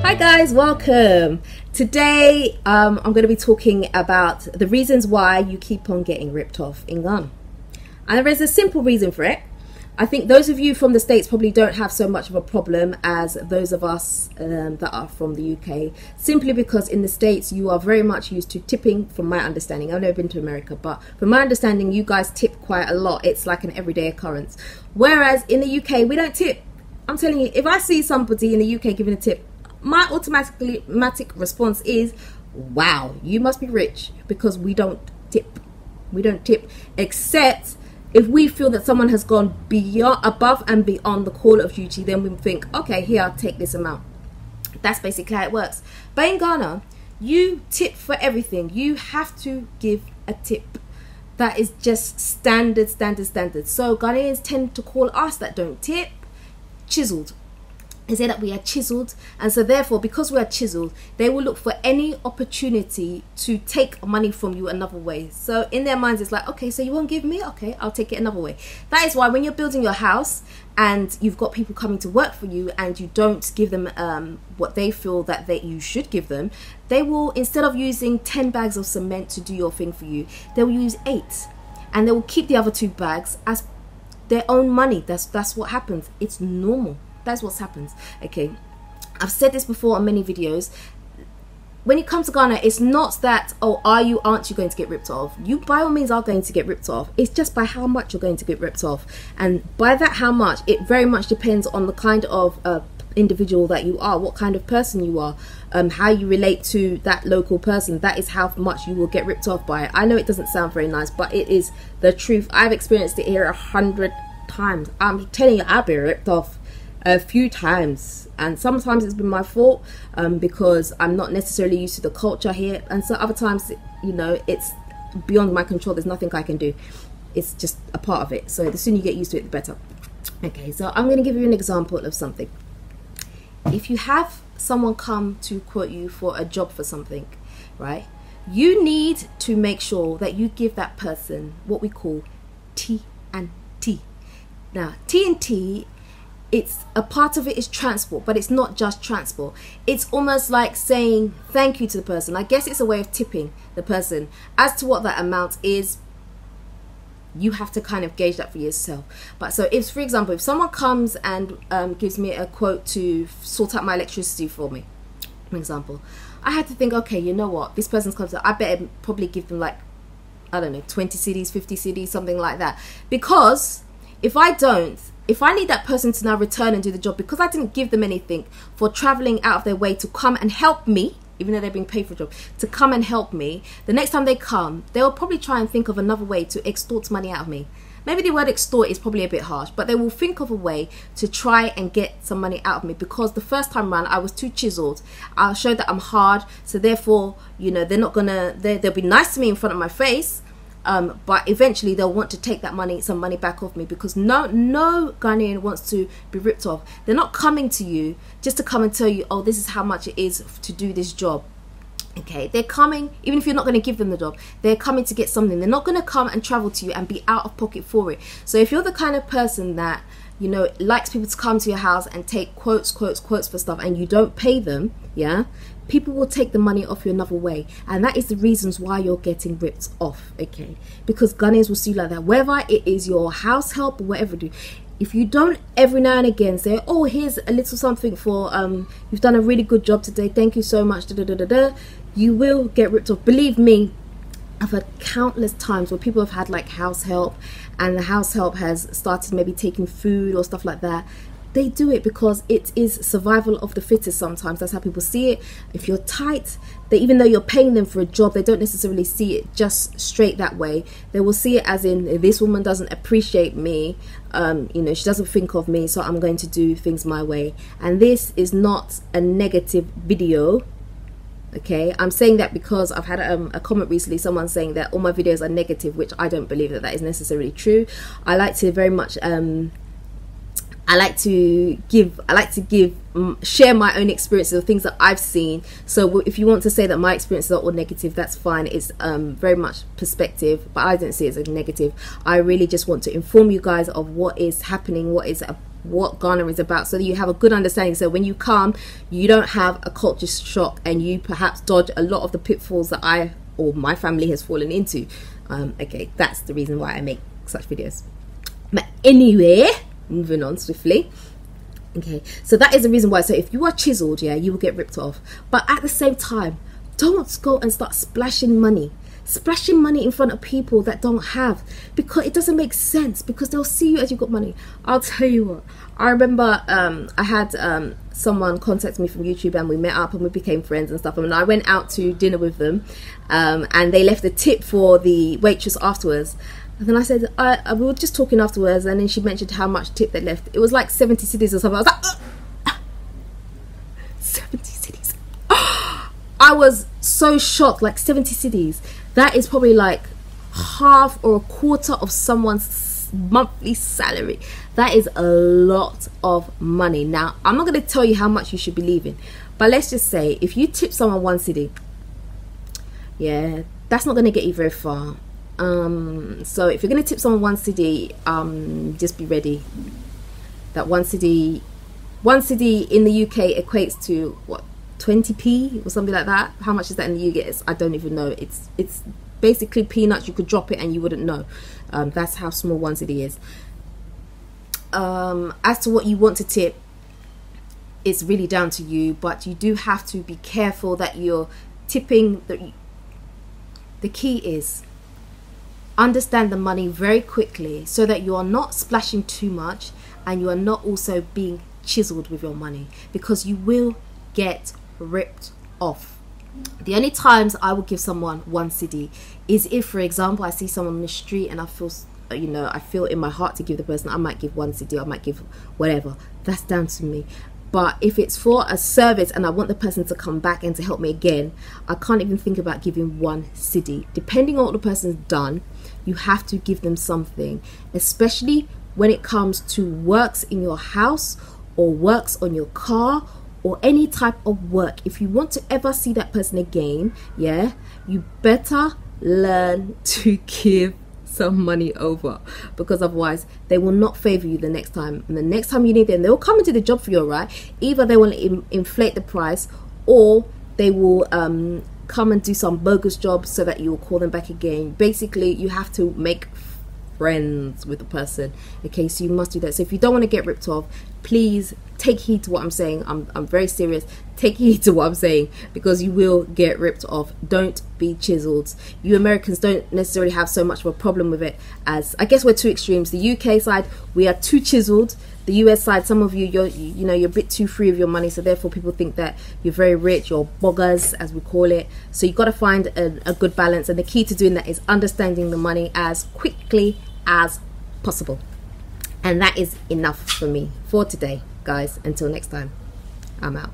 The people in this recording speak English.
Hi guys, welcome. Today I'm going to be talking about the reasons why you keep on getting ripped off in Ghana. And there is a simple reason for it. I think those of you from the States probably don't have so much of a problem as those of us that are from the UK, simply because in the States you are very much used to tipping, from my understanding. I've never been to America, but from my understanding you guys tip quite a lot. It's like an everyday occurrence. Whereas in the UK we don't tip. I'm telling you, if I see somebody in the UK giving a tip, my automatic response is, wow, you must be rich, because we don't tip. We don't tip, except if we feel that someone has gone beyond, above and beyond the call of duty. Then we think, okay, here, I'll take this amount. That's basically how it works. But in Ghana, you tip for everything. You have to give a tip. That is just standard. So Ghanaians tend to call us that don't tip chiseled. They say that we are chiseled, and so therefore, because we are chiseled, they will look for any opportunity to take money from you another way. So in their minds it's like, okay, so you won't give me, okay, I'll take it another way. That is why when you're building your house and you've got people coming to work for you and you don't give them what they feel that you should give them, they will, instead of using 10 bags of cement to do your thing for you, they will use 8, and they will keep the other 2 bags as their own money. That's what happens. It's normal. That's what happens. Okay, I've said this before on many videos. When it comes to Ghana, it's not that, oh, aren't you going to get ripped off? You by all means are going to get ripped off. It's just by how much you're going to get ripped off, and by that how much, it very much depends on the kind of individual that you are, what kind of person you are, how you relate to that local person. That is how much you will get ripped off by. I know it doesn't sound very nice, but it is the truth. I've experienced it here 100 times. I'm telling you, I've been ripped off a few times, and sometimes it's been my fault because I'm not necessarily used to the culture here, and so other times, you know, it's beyond my control. There's nothing I can do. It's just a part of it. So the sooner you get used to it, the better. Okay, so I'm going to give you an example of something. If you have someone come to quote you for a job for something, right, you need to make sure that you give that person what we call T&T. Now, T&T, it's a part of it is transport, but it's not just transport. It's almost like saying thank you to the person. I guess it's a way of tipping the person. As to what that amount is, you have to kind of gauge that for yourself. But so if, for example, if someone comes and gives me a quote to sort out my electricity for me, for example, I had to think, okay, you know what, this person's come to, I better probably give them like, I don't know, 20 cedis, 50 cedis, something like that. Because if I don't, if I need that person to now return and do the job because I didn't give them anything for traveling out of their way to come and help me, even though they're being paid for a job, to come and help me, the next time they come, they'll probably try and think of another way to extort money out of me. Maybe the word extort is probably a bit harsh, but they will think of a way to try and get some money out of me, because the first time around I was too chiseled. I showed that I'm hard, so therefore, you know, they're not gonna, they'll be nice to me in front of my face, but eventually they'll want to take that money, some money back off me, because no Ghanaian wants to be ripped off. They're not coming to you just to come and tell you, oh, this is how much it is to do this job. Okay, they're coming, even if you're not going to give them the job, they're coming to get something. They're not going to come and travel to you and be out of pocket for it. So if you're the kind of person that, you know, likes people to come to your house and take quotes for stuff, and you don't pay them, yeah, people will take the money off you another way, and that is the reasons why you're getting ripped off. Okay, because Ghanaians will see you like that, whether it is your house help or whatever do. If you don't every now and again say, oh, here's a little something for you've done a really good job today, thank you so much, you will get ripped off. Believe me, I've had countless times where people have had like house help, and the house help has started maybe taking food or stuff like that. They do it because it is survival of the fittest sometimes. That's how people see it. If you're tight, even though you're paying them for a job, they don't necessarily see it just straight that way. They will see it as in, this woman doesn't appreciate me, you know, she doesn't think of me, so I'm going to do things my way. And this is not a negative video. Okay, I'm saying that because I've had a comment recently, someone saying that all my videos are negative, which I don't believe that is necessarily true. I like to very much I like to share my own experiences of things that I've seen. So if you want to say that my experiences are all negative, that's fine. It's very much perspective, but I don't see it as a negative. I really just want to inform you guys of what is happening, what is what Ghana is about, so that you have a good understanding, so when you come you don't have a culture shock and you perhaps dodge a lot of the pitfalls that I or my family has fallen into. Okay, that's the reason why I make such videos. But anyway, moving on swiftly. Okay, so that is the reason why. So if you are chiseled, yeah, you will get ripped off. But at the same time, don't go and start splashing money in front of people that don't have, because it doesn't make sense, because they'll see you as you've got money. I'll tell you what, I remember I had someone contact me from YouTube, and we met up and we became friends and stuff, and I went out to dinner with them, and they left a tip for the waitress afterwards. And then I said, we were just talking afterwards, and then she mentioned how much tip they left. It was like 70 cedis or something. I was like, 70 cedis. I was so shocked, like 70 cedis. That is probably like half or a quarter of someone's monthly salary. That is a lot of money. Now, I'm not going to tell you how much you should be leaving, but let's just say if you tip someone 1 cedi, yeah, that's not going to get you very far. So if you're going to tip someone 1 cedi, just be ready that 1 cedi in the UK equates to what, 20p or something like that. How much is that in the UK? I don't even know. It's basically peanuts. You could drop it and you wouldn't know. That's how small 1 cedi is. As to what you want to tip, it's really down to you, but you do have to be careful that you're tipping. The key is understand the money very quickly, so that you are not splashing too much and you are not also being chiseled with your money, because you will get ripped off. The only times I would give someone 1 cedi is if, for example, I see someone on the street and I feel, you know, I feel in my heart to give the person, I might give 1 cedi, I might give whatever. That's down to me. But if it's for a service and I want the person to come back and to help me again, I can't even think about giving 1 cedi. Depending on what the person's done, you have to give them something, especially when it comes to works in your house or works on your car or any type of work. If you want to ever see that person again, yeah, you better learn to give some money over, because otherwise they will not favor you the next time. And the next time you need them, they will come and do the job for you, right? Either they will inflate the price, or they will come and do some bogus job so that you will call them back again. Basically, you have to make friends with the person. Okay, so you must do that. So if you don't want to get ripped off, please take heed to what I'm saying. I'm very serious. Take heed to what I'm saying, because you will get ripped off. Don't be chiseled. You Americans don't necessarily have so much of a problem with it, as I guess we're two extremes. The UK side, we are too chiseled. The US side, some of you're a bit too free of your money, so therefore people think that you're very rich, you're boggers as we call it. So you've got to find a good balance, and the key to doing that is understanding the money as quickly as possible. And that is enough for me for today, guys. Until next time, I'm out.